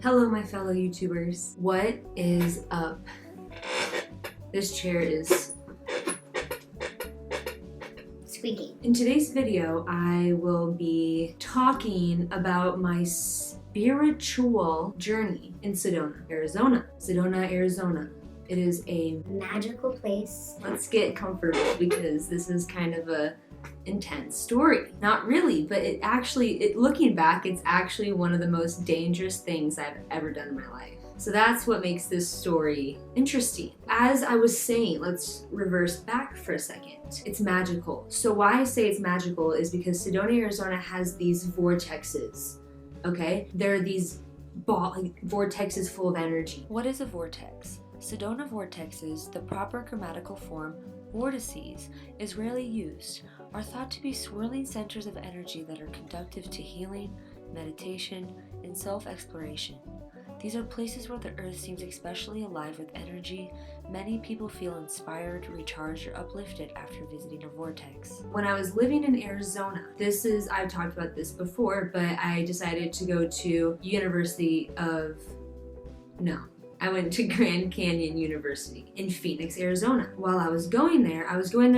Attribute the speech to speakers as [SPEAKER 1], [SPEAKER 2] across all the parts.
[SPEAKER 1] Hello my fellow YouTubers. What is up? This chair is
[SPEAKER 2] squeaking.
[SPEAKER 1] In today's video, I will be talking about my spiritual journey in Sedona, Arizona. Sedona, Arizona. It is a
[SPEAKER 2] magical place.
[SPEAKER 1] Let's get comfortable because this is kind of a intense story. Not really, but looking back, it's actually one of the most dangerous things I've ever done in my life. So that's what makes this story interesting. As I was saying, let's reverse back for a second. It's magical. So why I say it's magical is because Sedona, Arizona has these vortexes, okay? There are these vortexes full of energy.
[SPEAKER 3] What is a vortex? Sedona vortexes, the proper grammatical form, vortices, is rarely used, are thought to be swirling centers of energy that are conducive to healing, meditation, and self-exploration. These are places where the earth seems especially alive with energy. Many people feel inspired, recharged, or uplifted after visiting a vortex.
[SPEAKER 1] When I was living in Arizona, I've talked about this before, but I decided to go to I went to Grand Canyon University in Phoenix, Arizona. While I was going there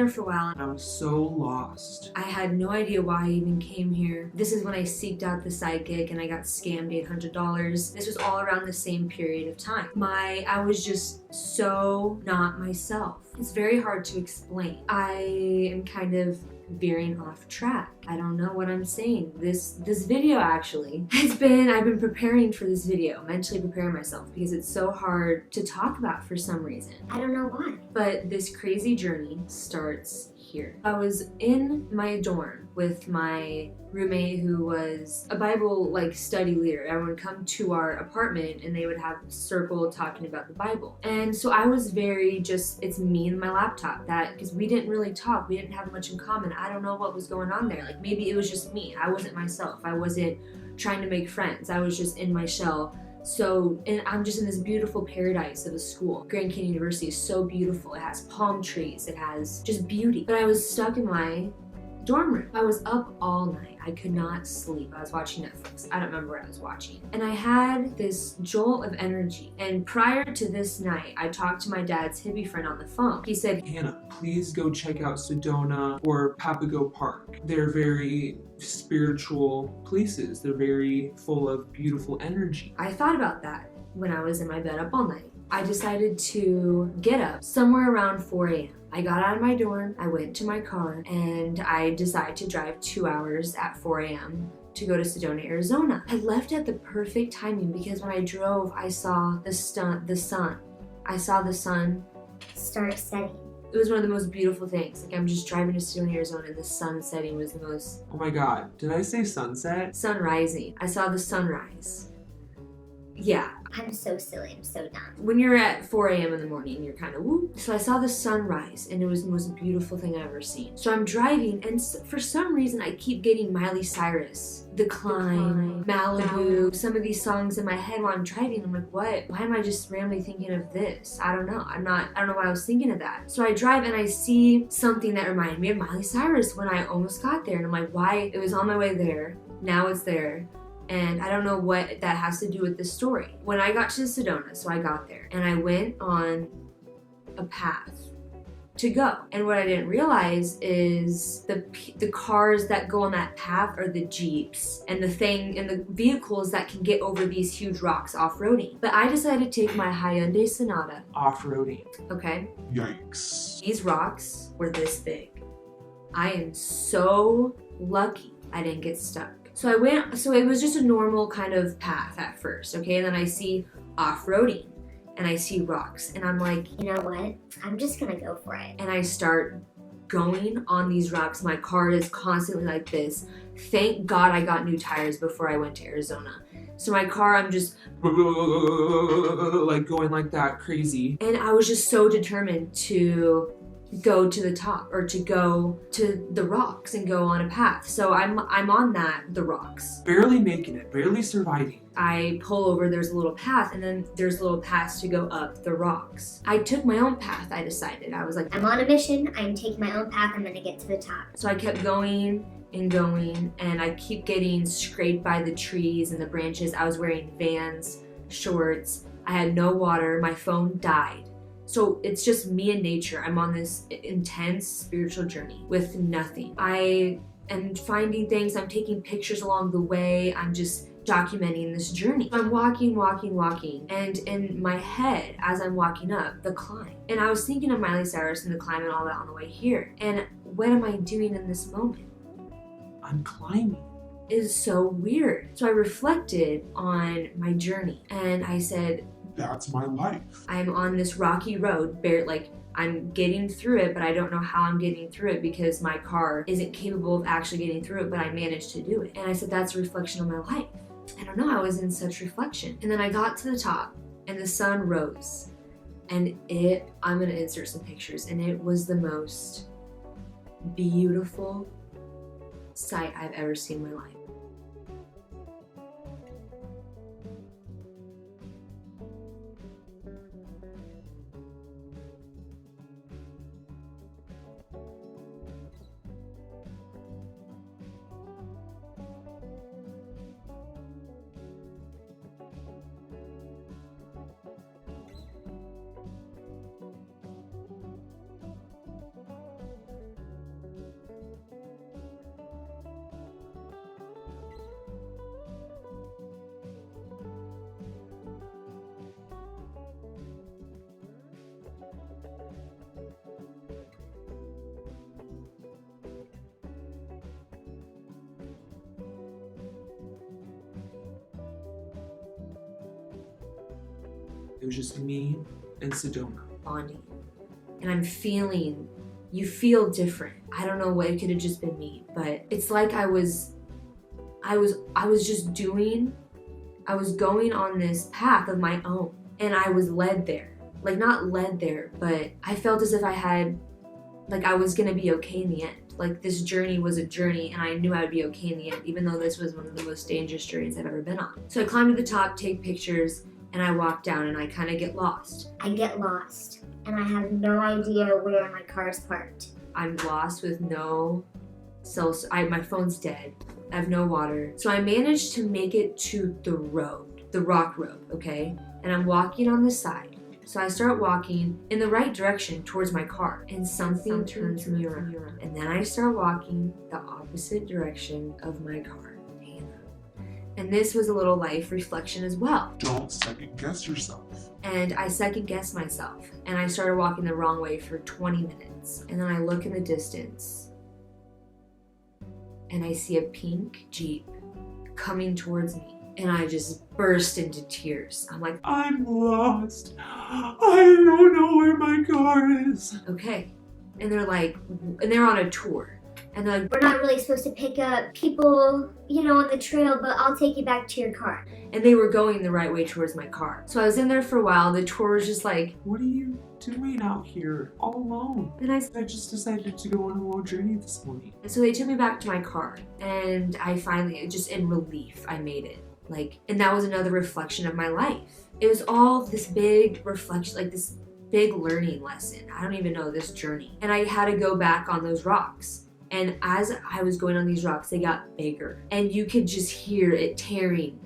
[SPEAKER 1] for a while.
[SPEAKER 4] And I was so lost.
[SPEAKER 1] I had no idea why I even came here. This is when I seeked out the psychic and I got scammed $800. This was all around the same period of time. I was just so not myself. It's very hard to explain. I am kind of veering off track. I don't know what I'm saying. This video actually I've been preparing for this video, mentally preparing myself because it's so hard to talk about for some reason.
[SPEAKER 2] I don't know why.
[SPEAKER 1] But this crazy journey starts here. I was in my dorm with my roommate who was a Bible study leader. Everyone would come to our apartment and they would have a circle talking about the Bible. And so I was it's me and my laptop, because we didn't really talk. We didn't have much in common. I don't know what was going on there. Maybe it was just me. I wasn't myself. I wasn't trying to make friends. I was just in my shell. And I'm just in this beautiful paradise of a school. Grand Canyon University is so beautiful. It has palm trees. It has just beauty. But I was stuck in my dorm room. I was up all night. I could not sleep. I was watching Netflix. I don't remember what I was watching. And I had this jolt of energy. And prior to this night, I talked to my dad's hippie friend on the phone. He said,
[SPEAKER 4] "Hannah, please go check out Sedona or Papago Park. They're very spiritual places. They're very full of beautiful energy."
[SPEAKER 1] I thought about that when I was in my bed up all night. I decided to get up somewhere around 4 a.m. I got out of my dorm, I went to my car, and I decided to drive 2 hours at 4 a.m. to go to Sedona, Arizona. I left at the perfect timing because when I drove, I saw the sun. I saw the sun
[SPEAKER 2] start setting.
[SPEAKER 1] It was one of the most beautiful things. I'm just driving to Sedona, Arizona, and the sun setting was the most...
[SPEAKER 4] Oh my God, did I say sunset?
[SPEAKER 1] Sun rising. I saw the sunrise. Yeah.
[SPEAKER 2] I'm so silly. I'm so dumb.
[SPEAKER 1] When you're at 4 a.m. in the morning, you're kind of whoop. So I saw the sunrise, and it was the most beautiful thing I've ever seen. So I'm driving, and for some reason, I keep getting Miley Cyrus, The Climb, Malibu, some of these songs in my head while I'm driving. I'm like, what? Why am I just randomly thinking of this? I don't know. I don't know why I was thinking of that. So I drive, and I see something that reminded me of Miley Cyrus when I almost got there. And I'm like, why? It was on my way there. Now it's there. And I don't know what that has to do with this story. When I got to Sedona, so I got there, and I went on a path to go. And what I didn't realize is the cars that go on that path are the Jeeps and the vehicles that can get over these huge rocks off-roading. But I decided to take my Hyundai Sonata.
[SPEAKER 4] Off-roading.
[SPEAKER 1] Okay.
[SPEAKER 4] Yikes.
[SPEAKER 1] These rocks were this big. I am so lucky I didn't get stuck. So it was just a normal kind of path at first, okay? And then I see off-roading, and I see rocks, and I'm like,
[SPEAKER 2] you know what? I'm just gonna go for it.
[SPEAKER 1] And I start going on these rocks. My car is constantly like this. Thank God I got new tires before I went to Arizona. So my car, I'm just
[SPEAKER 4] going like that, crazy.
[SPEAKER 1] And I was just so determined to go to the top, or to go to the rocks and go on a path. So I'm on the rocks.
[SPEAKER 4] Barely making it, barely surviving.
[SPEAKER 1] I pull over, there's a little path, and then there's little paths to go up the rocks. I took my own path, I decided. I was like,
[SPEAKER 2] I'm on a mission, I'm taking my own path, I'm gonna get to the top.
[SPEAKER 1] So I kept going and going, and I keep getting scraped by the trees and the branches. I was wearing Vans. shorts. I had no water. My phone died. So it's just me and nature. I'm on this intense spiritual journey with nothing. I am finding things. I'm taking pictures along the way. I'm just documenting this journey. I'm walking. And in my head, as I'm walking up, the climb. And I was thinking of Miley Cyrus and the climb and all that on the way here. And what am I doing in this moment?
[SPEAKER 4] I'm climbing.
[SPEAKER 1] It is so weird. So I reflected on my journey and I said,
[SPEAKER 5] that's my life.
[SPEAKER 1] I'm on this rocky road, I'm getting through it, but I don't know how I'm getting through it because my car isn't capable of actually getting through it, but I managed to do it. And I said, that's a reflection of my life. I don't know, I was in such reflection. And then I got to the top and the sun rose and I'm gonna insert some pictures, and it was the most beautiful sight I've ever seen in my life.
[SPEAKER 4] It was just me and Sedona.
[SPEAKER 1] Bonding. And I'm feeling, you feel different. I don't know what, it could have just been me, but it's like I was just doing, I was going on this path of my own and I was led there. Like not led there, but I felt as if I was gonna be okay in the end. Like this journey was a journey and I knew I would be okay in the end, even though this was one of the most dangerous journeys I've ever been on. So I climbed to the top, take pictures, and I walk down and I kind of get lost.
[SPEAKER 2] I get lost and I have no idea where my car is parked.
[SPEAKER 1] I'm lost with no my phone's dead. I have no water. So I managed to make it to the road, the rock road, okay? And I'm walking on the side. So I start walking in the right direction towards my car and something turns me around. And then I start walking the opposite direction of my car. And this was a little life reflection as well.
[SPEAKER 5] Don't second guess yourself.
[SPEAKER 1] And I second guessed myself. And I started walking the wrong way for 20 minutes. And then I look in the distance and I see a pink Jeep coming towards me. And I just burst into tears. I'm like,
[SPEAKER 4] I'm lost. I don't know where my car is.
[SPEAKER 1] okay. And they're on a tour. And they're like,
[SPEAKER 2] we're not really supposed to pick up people, on the trail, but I'll take you back to your car.
[SPEAKER 1] and they were going the right way towards my car. So I was in there for a while. The tour was just like,
[SPEAKER 4] What are you doing out here all alone?
[SPEAKER 1] and I
[SPEAKER 4] just decided to go on a little journey this morning.
[SPEAKER 1] And so they took me back to my car, and I finally, just in relief, I made it. And that was another reflection of my life. It was all this big reflection, this big learning lesson. I don't even know, this journey. And I had to go back on those rocks. And as I was going on these rocks, they got bigger. And you could just hear it tearing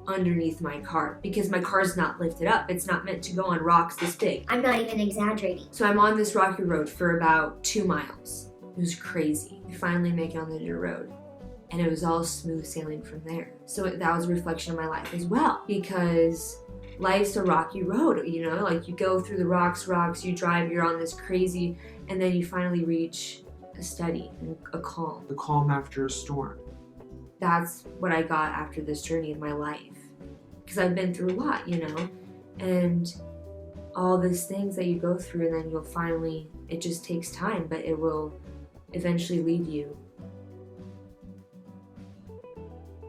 [SPEAKER 1] underneath my car because my car's not lifted up. It's not meant to go on rocks this big.
[SPEAKER 2] I'm not even exaggerating.
[SPEAKER 1] So I'm on this rocky road for about 2 miles. It was crazy. We finally make it on the dirt road. And it was all smooth sailing from there. So that was a reflection of my life as well, because life's a rocky road, you go through the rocks, you drive, you're on this crazy, and then you finally reach a steady and a calm.
[SPEAKER 4] The calm after a storm.
[SPEAKER 1] That's what I got after this journey in my life, because I've been through a lot, and all these things that you go through, and then you'll finally, it just takes time, but it will eventually lead you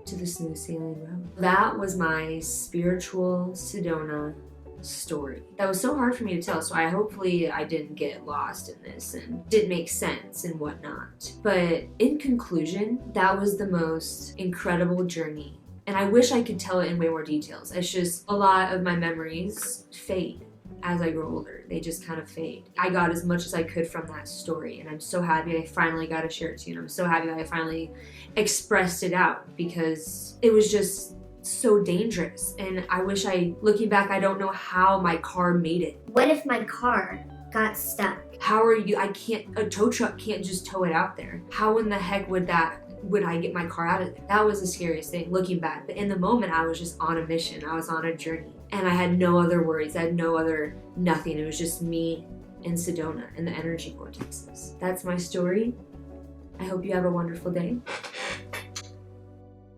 [SPEAKER 1] to the smooth sailing road. That was my spiritual Sedona story. That was so hard for me to tell, so hopefully I didn't get lost in this and didn't make sense and whatnot. But in conclusion, that was the most incredible journey. And I wish I could tell it in way more details. It's just a lot of my memories fade as I grow older. They just kind of fade. I got as much as I could from that story, and I'm so happy I finally got to share it to you, and I'm so happy that I finally expressed it out, because it was just so dangerous. And I wish looking back, I don't know how my car made it.
[SPEAKER 2] What if my car got stuck?
[SPEAKER 1] How are you, a tow truck can't just tow it out there. How in the heck would I get my car out of there? That was the scariest thing looking back. But in the moment, I was just on a mission. I was on a journey. And I had no other worries. I had nothing. It was just me and Sedona and the energy vortexes. That's my story. I hope you have a wonderful day.